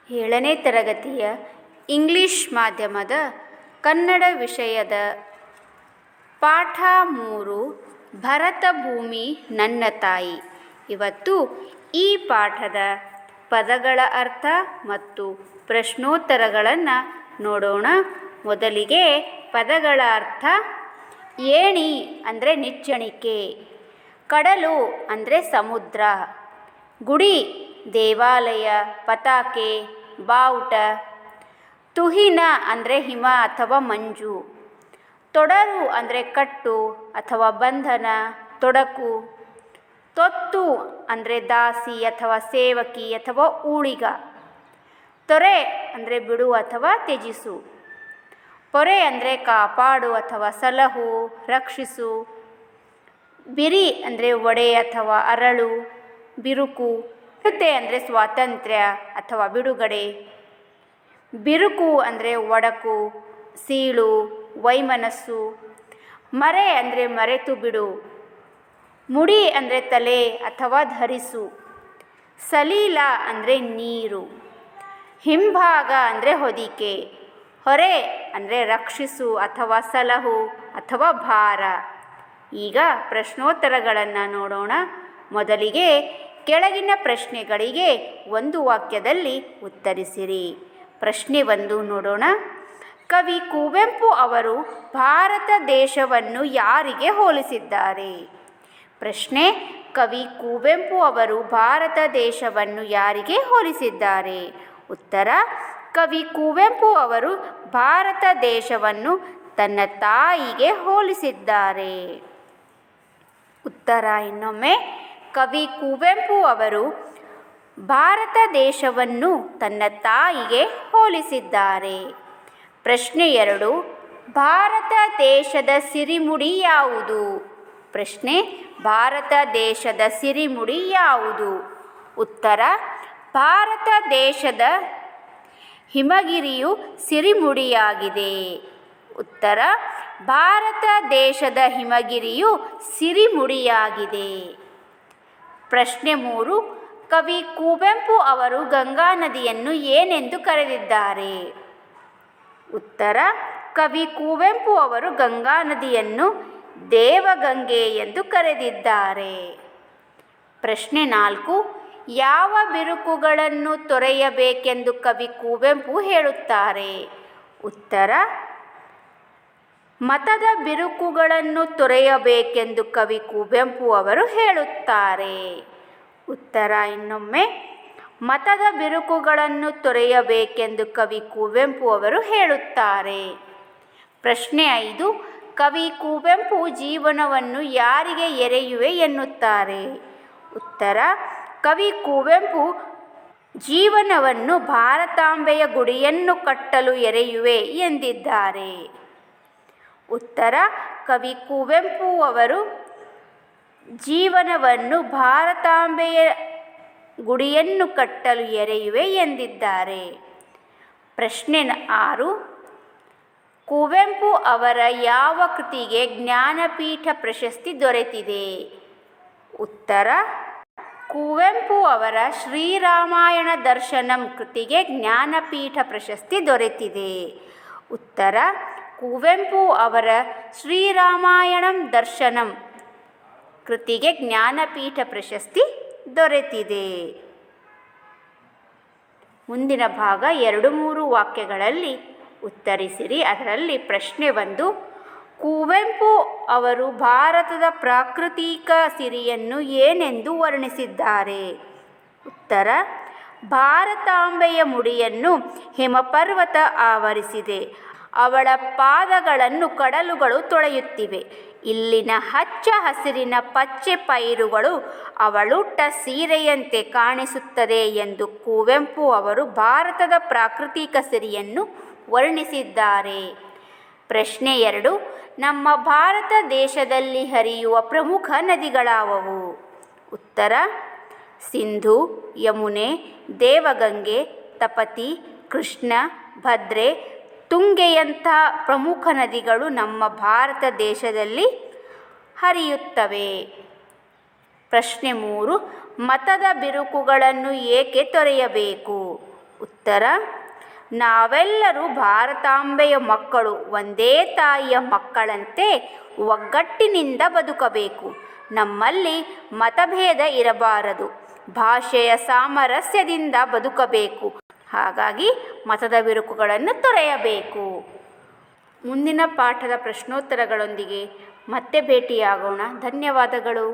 7ನೇ ತರಗತಿಯ ಇಂಗ್ಲಿಷ್ ಮಾಧ್ಯಮದ ಕನ್ನಡ ವಿಷಯದ ಪಾಠ 3 ಭರತ ಭೂಮಿ ನನ್ನ ತಾಯಿ. ಇವತ್ತು ಈ ಪಾಠದ ಪದಗಳ ಅರ್ಥ ಮತ್ತು ಪ್ರಶ್ನೋತ್ತರಗಳನ್ನು ನೋಡೋಣ. ಮೊದಲಿಗೆ ಪದಗಳ ಅರ್ಥ. ಏಣಿ ಅಂದರೆ ನಿಚ್ಚಣಿಕೆ, ಕಡಲು ಅಂದರೆ ಸಮುದ್ರ, ಗುಡಿ ದೇವಾಲಯ, ಪತಾಕೆ, ಬಾವುಟ, ತುಹಿನ ಅಂದರೆ ಹಿಮ ಅಥವಾ ಮಂಜು, ತೊಡರು ಅಂದರೆ ಕಟ್ಟು ಅಥವಾ ಬಂಧನ, ತೊಡಕು, ತೊತ್ತು ಅಂದರೆ ದಾಸಿ ಅಥವಾ ಸೇವಕಿ ಅಥವಾ ಊಳಿಗ, ತೊರೆ ಅಂದರೆ ಬಿಡು ಅಥವಾ ತ್ಯಜಿಸು, ಪೊರೆ ಅಂದರೆ ಕಾಪಾಡು ಅಥವಾ ಸಲಹು, ರಕ್ಷಿಸು, ಬಿರಿ ಅಂದರೆ ಒಡೆ ಅಥವಾ ಅರಳು, ಬಿರುಕು, ಬಿಡುತೆ ಅಂದರೆ ಸ್ವಾತಂತ್ರ್ಯ ಅಥವಾ ಬಿಡುಗಡೆ, ಬಿರುಕು ಅಂದರೆ ಒಡಕು, ಸೀಳು, ವೈಮನಸ್ಸು, ಮರೆ ಅಂದರೆ ಮರೆತು ಬಿಡು, ಮುಡಿ ಅಂದರೆ ತಲೆ ಅಥವಾ ಧರಿಸು, ಸಲೀಲ ಅಂದರೆ ನೀರು, ಹಿಂಭಾಗ ಅಂದರೆ ಹೊದಿಕೆ, ಹೊರೆ ಅಂದರೆ ರಕ್ಷಿಸು ಅಥವಾ ಸಲಹು ಅಥವಾ ಭಾರ. ಈಗ ಪ್ರಶ್ನೋತ್ತರಗಳನ್ನು ನೋಡೋಣ. ಮೊದಲಿಗೆ ಕೆಳಗಿನ ಪ್ರಶ್ನೆಗಳಿಗೆ ಒಂದು ವಾಕ್ಯದಲ್ಲಿ ಉತ್ತರಿಸಿರಿ. ಪ್ರಶ್ನೆ 1 ನೋಡೋಣ. ಕವಿ ಕುವೆಂಪು ಅವರು ಭಾರತ ದೇಶವನ್ನು ಯಾರಿಗೆ ಹೋಲಿಸಿದ್ದಾರೆ? ಪ್ರಶ್ನೆ: ಕವಿ ಕುವೆಂಪು ಅವರು ಭಾರತ ದೇಶವನ್ನು ಯಾರಿಗೆ ಹೋಲಿಸಿದ್ದಾರೆ? ಉತ್ತರ: ಕವಿ ಕುವೆಂಪು ಅವರು ಭಾರತ ದೇಶವನ್ನು ತನ್ನ ತಾಯಿಗೆ ಹೋಲಿಸಿದ್ದಾರೆ. ಉತ್ತರ ಇನ್ನೊಮ್ಮೆ: ಕವಿ ಕುವೆಂಪು ಅವರು ಭಾರತ ದೇಶವನ್ನು ತನ್ನ ತಾಯಿಗೆ ಹೋಲಿಸಿದ್ದಾರೆ. ಪ್ರಶ್ನೆ 2: ಭಾರತ ದೇಶದ ಸಿರಿಮುಡಿ ಯಾವುದು? ಪ್ರಶ್ನೆ: ಭಾರತ ದೇಶದ ಸಿರಿಮುಡಿ ಯಾವುದು? ಉತ್ತರ: ಭಾರತ ದೇಶದ ಹಿಮಗಿರಿಯು ಸಿರಿಮುಡಿಯಾಗಿದೆ. ಉತ್ತರ: ಭಾರತ ದೇಶದ ಹಿಮಗಿರಿಯು ಸಿರಿಮುಡಿಯಾಗಿದೆ. ಪ್ರಶ್ನೆ 3: ಕವಿ ಕುವೆಂಪು ಅವರು ಗಂಗಾ ನದಿಯನ್ನು ಏನೆಂದು ಕರೆದಿದ್ದಾರೆ? ಉತ್ತರ: ಕವಿ ಕುವೆಂಪು ಅವರು ಗಂಗಾ ನದಿಯನ್ನು ದೇವಗಂಗೆ ಎಂದು ಕರೆದಿದ್ದಾರೆ. ಪ್ರಶ್ನೆ 4: ಯಾವ ಬಿರುಕುಗಳನ್ನು ತೊರೆಯಬೇಕೆಂದು ಕವಿ ಕುವೆಂಪು ಹೇಳುತ್ತಾರೆ? ಉತ್ತರ: ಮತದ ಬಿರುಕುಗಳನ್ನು ತೊರೆಯಬೇಕೆಂದು ಕವಿ ಕುವೆಂಪು ಅವರು ಹೇಳುತ್ತಾರೆ. ಉತ್ತರ ಇನ್ನೊಮ್ಮೆ: ಮತದ ಬಿರುಕುಗಳನ್ನು ತೊರೆಯಬೇಕೆಂದು ಕವಿ ಕುವೆಂಪು ಅವರು ಹೇಳುತ್ತಾರೆ. ಪ್ರಶ್ನೆ 5: ಕವಿ ಕುವೆಂಪು ಜೀವನವನ್ನು ಯಾರಿಗೆ ಎರೆಯುವೆ ಎನ್ನುತ್ತಾರೆ? ಉತ್ತರ: ಕವಿ ಕುವೆಂಪು ಜೀವನವನ್ನು ಭಾರತಾಂಬೆಯ ಗುಡಿಯನ್ನು ಕಟ್ಟಲು ಎರೆಯುವೆ ಎಂದಿದ್ದಾರೆ. ಉತ್ತರ: ಕವಿ ಕುವೆಂಪು ಅವರು ಜೀವನವನ್ನು ಭಾರತಾಂಬೆಯ ಗುಡಿಯನ್ನು ಕಟ್ಟಲು ಎರೆಯುವೆ ಎಂದಿದ್ದಾರೆ. ಪ್ರಶ್ನೆ 6: ಕುವೆಂಪು ಅವರ ಯಾವ ಕೃತಿಗೆ ಜ್ಞಾನಪೀಠ ಪ್ರಶಸ್ತಿ ದೊರೆತಿದೆ? ಉತ್ತರ: ಕುವೆಂಪು ಅವರ ಶ್ರೀರಾಮಾಯಣ ದರ್ಶನಂ ಕೃತಿಗೆ ಜ್ಞಾನಪೀಠ ಪ್ರಶಸ್ತಿ ದೊರೆತಿದೆ. ಉತ್ತರ: ಕುವೆಂಪು ಅವರ ಶ್ರೀರಾಮಾಯಣಂ ದರ್ಶನಂ ಕೃತಿಗೆ ಜ್ಞಾನಪೀಠ ಪ್ರಶಸ್ತಿ ದೊರೆತಿದೆ. ಮುಂದಿನ ಭಾಗ 2-3 ವಾಕ್ಯಗಳಲ್ಲಿ ಉತ್ತರಿಸಿರಿ. ಅದರಲ್ಲಿ ಪ್ರಶ್ನೆ 1: ಕುವೆಂಪು ಅವರು ಭಾರತದ ಪ್ರಾಕೃತಿಕ ಸಿರಿಯನ್ನು ಏನೆಂದು ವರ್ಣಿಸಿದ್ದಾರೆ? ಉತ್ತರ: ಭಾರತಾಂಬೆಯ ಮುಡಿಯನ್ನು ಹಿಮಪರ್ವತ ಆವರಿಸಿದೆ, ಅವಳ ಪಾದಗಳನ್ನು ಕಡಲುಗಳು ತೊಳೆಯುತ್ತಿವೆ, ಇಲ್ಲಿನ ಹಚ್ಚ ಹಸಿರಿನ ಪಚ್ಚೆ ಪೈರುಗಳು ಅವಳುಟ್ಟ ಸೀರೆಯಂತೆ ಕಾಣಿಸುತ್ತದೆ ಎಂದು ಕುವೆಂಪು ಅವರು ಭಾರತದ ಪ್ರಾಕೃತಿಕ ಸಿರಿಯನ್ನು ವರ್ಣಿಸಿದ್ದಾರೆ. ಪ್ರಶ್ನೆ 2: ನಮ್ಮ ಭಾರತ ದೇಶದಲ್ಲಿ ಹರಿಯುವ ಪ್ರಮುಖ ನದಿಗಳಾವವು? ಉತ್ತರ: ಸಿಂಧು, ಯಮುನೆ, ದೇವಗಂಗೆ, ತಪತಿ, ಕೃಷ್ಣ, ಭದ್ರೆ, ತುಂಗೆಯಂಥ ಪ್ರಮುಖ ನದಿಗಳು ನಮ್ಮ ಭಾರತ ದೇಶದಲ್ಲಿ ಹರಿಯುತ್ತವೆ. ಪ್ರಶ್ನೆ 3: ಮತದ ಬಿರುಕುಗಳನ್ನು ಏಕೆ ತೊರೆಯಬೇಕು? ಉತ್ತರ: ನಾವೆಲ್ಲರೂ ಭಾರತಾಂಬೆಯ ಮಕ್ಕಳು, ಒಂದೇ ತಾಯಿಯ ಮಕ್ಕಳಂತೆ ಒಗ್ಗಟ್ಟಿನಿಂದ ಬದುಕಬೇಕು. ನಮ್ಮಲ್ಲಿ ಮತಭೇದ ಇರಬಾರದು. ಭಾಷೆಯ ಸಾಮರಸ್ಯದಿಂದ ಬದುಕಬೇಕು. ಹಾಗಾಗಿ ಮತದ ಬಿರುಕುಗಳನ್ನು ತೊರೆಯಬೇಕು. ಮುಂದಿನ ಪಾಠದ ಪ್ರಶ್ನೋತ್ತರಗಳೊಂದಿಗೆ ಮತ್ತೆ ಭೇಟಿಯಾಗೋಣ. ಧನ್ಯವಾದಗಳು.